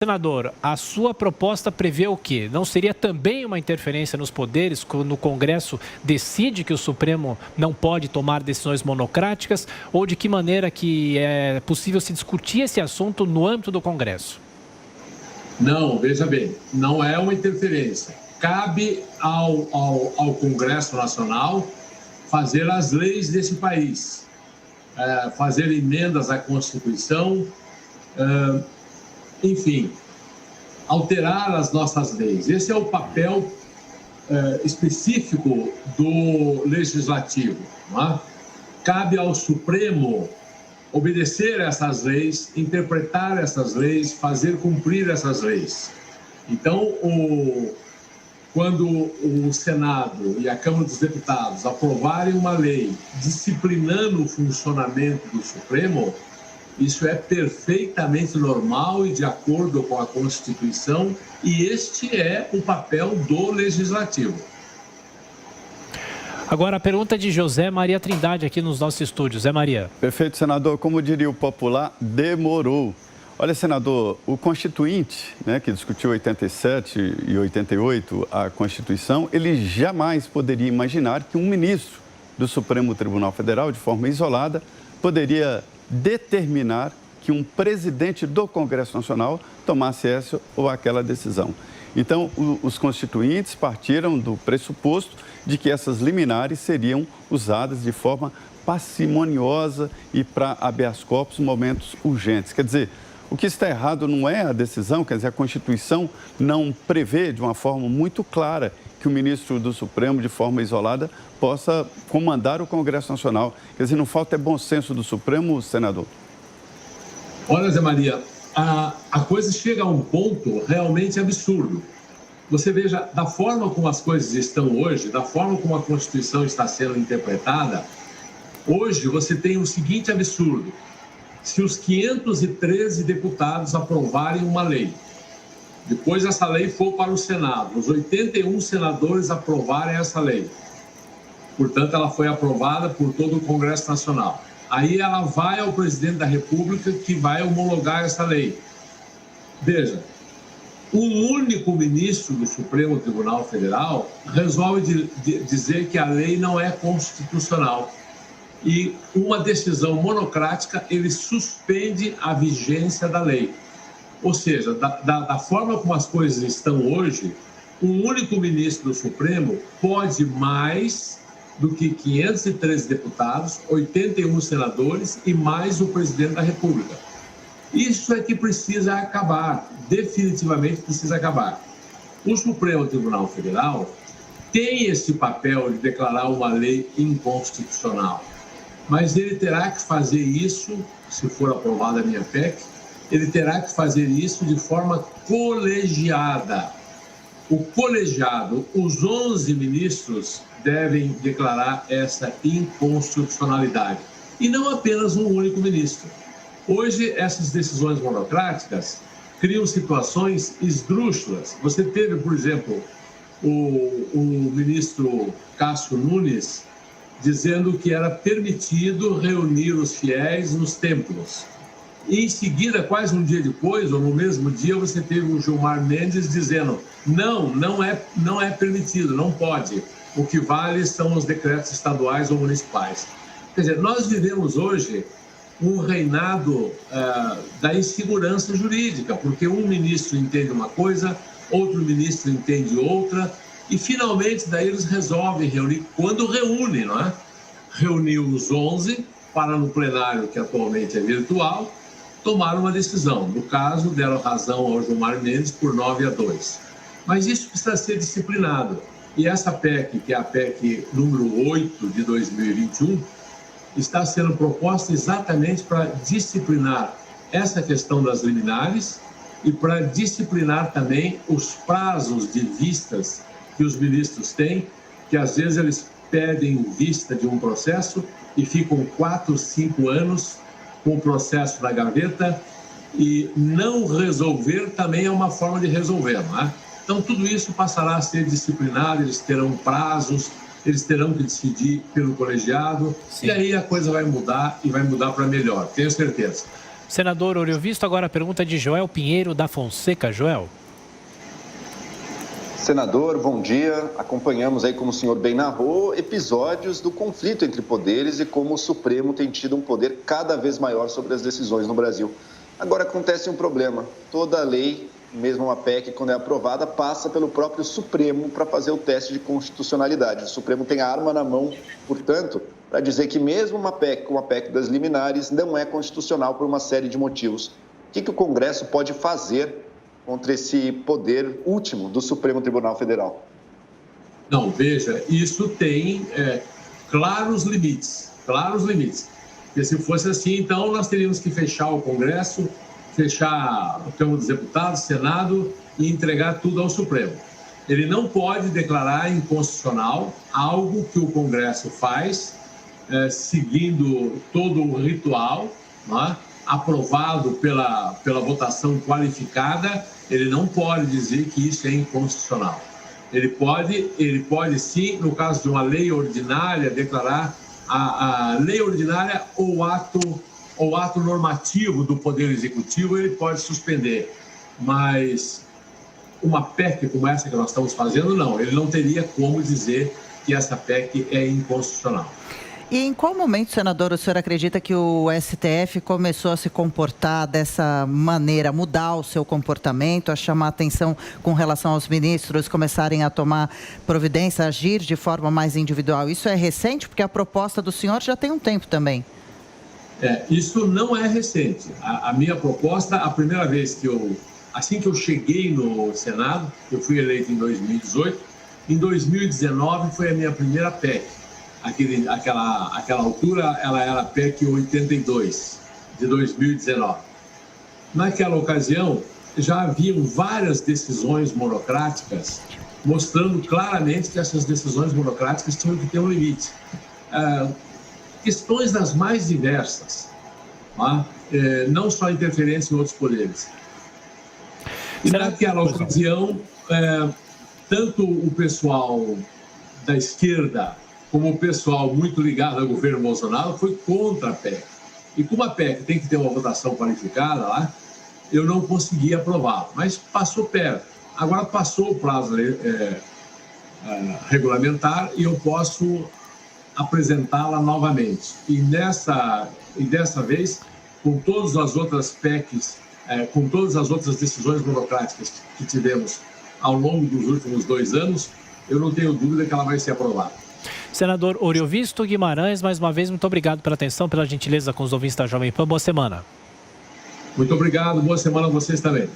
Senador, a sua proposta prevê o quê? Não seria também uma interferência nos poderes quando o Congresso decide que o Supremo não pode tomar decisões monocráticas? Ou de que maneira que é possível se discutir esse assunto no âmbito do Congresso? Não, veja bem, não é uma interferência. Cabe ao Congresso Nacional fazer as leis desse país, fazer emendas à Constituição, enfim, alterar as nossas leis. Esse é o papel específico do Legislativo. Não é? Cabe ao Supremo obedecer essas leis, interpretar essas leis, fazer cumprir essas leis. Então, quando o Senado e a Câmara dos Deputados aprovarem uma lei disciplinando o funcionamento do Supremo, isso é perfeitamente normal e de acordo com a Constituição, e este é o papel do Legislativo. Agora, a pergunta de José Maria Trindade aqui nos nossos estúdios. Zé Maria. Perfeito, senador. Como diria o popular, demorou. Olha, senador, o Constituinte, né, que discutiu 87 e 88 a Constituição, ele jamais poderia imaginar que um ministro do Supremo Tribunal Federal, de forma isolada, poderia determinar que um presidente do Congresso Nacional tomasse essa ou aquela decisão. Então, os constituintes partiram do pressuposto de que essas liminares seriam usadas de forma parcimoniosa e para habeas corpus em momentos urgentes. Quer dizer, o que está errado não é a decisão, quer dizer, a Constituição não prevê de uma forma muito clara que o ministro do Supremo, de forma isolada, possa comandar o Congresso Nacional. Quer dizer, não falta bom senso do Supremo, senador? Olha, Zé Maria, a coisa chega a um ponto realmente absurdo. Você veja, da forma como as coisas estão hoje, da forma como a Constituição está sendo interpretada, hoje você tem o seguinte absurdo. Se os 513 deputados aprovarem uma lei, depois essa lei for para o Senado, os 81 senadores aprovarem essa lei, portanto ela foi aprovada por todo o Congresso Nacional. Aí ela vai ao presidente da República, que vai homologar essa lei. Veja, um único ministro do Supremo Tribunal Federal resolve dizer que a lei não é constitucional. E uma decisão monocrática, ele suspende a vigência da lei. Ou seja, da forma como as coisas estão hoje, um único ministro do Supremo pode mais do que 513 deputados, 81 senadores e mais o presidente da República. Isso é que precisa acabar, definitivamente precisa acabar. O Supremo Tribunal Federal tem esse papel de declarar uma lei inconstitucional, mas ele terá que fazer isso, se for aprovada a minha PEC, ele terá que fazer isso de forma colegiada. O colegiado, os 11 ministros devem declarar essa inconstitucionalidade, e não apenas um único ministro. Hoje, essas decisões monocráticas criam situações esdrúxulas. Você teve, por exemplo, o ministro Cássio Nunes dizendo que era permitido reunir os fiéis nos templos. E em seguida, quase um dia depois, ou no mesmo dia, você teve o Gilmar Mendes dizendo não é permitido, não pode. O que vale são os decretos estaduais ou municipais. Quer dizer, nós vivemos hoje um reinado da insegurança jurídica, porque um ministro entende uma coisa, outro ministro entende outra, e finalmente daí eles resolvem reunir, quando reúnem, não é? Reuniu os 11 para no plenário, que atualmente é virtual, tomar uma decisão. No caso, deram razão ao Gilmar Mendes por 9-2. Mas isso precisa ser disciplinado. E essa PEC, que é a PEC número 8 de 2021, está sendo proposta exatamente para disciplinar essa questão das liminares e para disciplinar também os prazos de vistas que os ministros têm, que às vezes eles pedem vista de um processo e ficam 4, 5 anos com o processo na gaveta, e não resolver também é uma forma de resolver, não é? Então, tudo isso passará a ser disciplinado, eles terão prazos, eles terão que decidir pelo colegiado. Sim. E aí a coisa vai mudar, e vai mudar para melhor, tenho certeza. Senador Oriovisto, agora a pergunta de Joel Pinheiro da Fonseca. Joel. Senador, bom dia. Acompanhamos aí, como o senhor bem narrou, episódios do conflito entre poderes e como o Supremo tem tido um poder cada vez maior sobre as decisões no Brasil. Agora acontece um problema. Toda lei, mesmo uma PEC, quando é aprovada, passa pelo próprio Supremo para fazer o teste de constitucionalidade. O Supremo tem a arma na mão, portanto, para dizer que mesmo uma PEC, como a PEC das liminares, não é constitucional por uma série de motivos. O que o Congresso pode fazer contra esse poder último do Supremo Tribunal Federal? Não, veja, isso tem claros limites. Porque se fosse assim, então nós teríamos que fechar o Congresso, fechar a Câmara dos Deputados, Senado e entregar tudo ao Supremo. Ele não pode declarar inconstitucional algo que o Congresso faz, seguindo todo o ritual, né, aprovado pela votação qualificada. Ele não pode dizer que isso é inconstitucional. Ele pode sim, no caso de uma lei ordinária, declarar a lei ordinária ou ato normativo do Poder Executivo, ele pode suspender. Mas uma PEC como essa que nós estamos fazendo, não. Ele não teria como dizer que essa PEC é inconstitucional. E em qual momento, senador, o senhor acredita que o STF começou a se comportar dessa maneira, mudar o seu comportamento, a chamar atenção com relação aos ministros começarem a tomar providência, agir de forma mais individual? Isso é recente? Porque a proposta do senhor já tem um tempo também. Isso não é recente. A minha proposta, a primeira vez assim que eu cheguei no Senado, eu fui eleito em 2018, em 2019 foi a minha primeira PEC. Aquela altura, ela era a PEC 82, de 2019. Naquela ocasião, já haviam várias decisões monocráticas, mostrando claramente que essas decisões monocráticas tinham que ter um limite. Questões das mais diversas, tá? Não só interferência em outros poderes. E naquela ocasião, tanto o pessoal da esquerda como o pessoal muito ligado ao governo Bolsonaro foi contra a PEC. E como a PEC tem que ter uma votação qualificada lá, eu não consegui aprová-la, mas passou perto. Agora passou o prazo regulamentar e eu posso apresentá-la novamente. E dessa vez, com todas as outras PECs, com todas as outras decisões burocráticas que tivemos ao longo dos últimos 2 anos, eu não tenho dúvida que ela vai ser aprovada. Senador Oriovisto Guimarães, mais uma vez, muito obrigado pela atenção, pela gentileza com os ouvintes da Jovem Pan. Boa semana. Muito obrigado, boa semana a vocês também.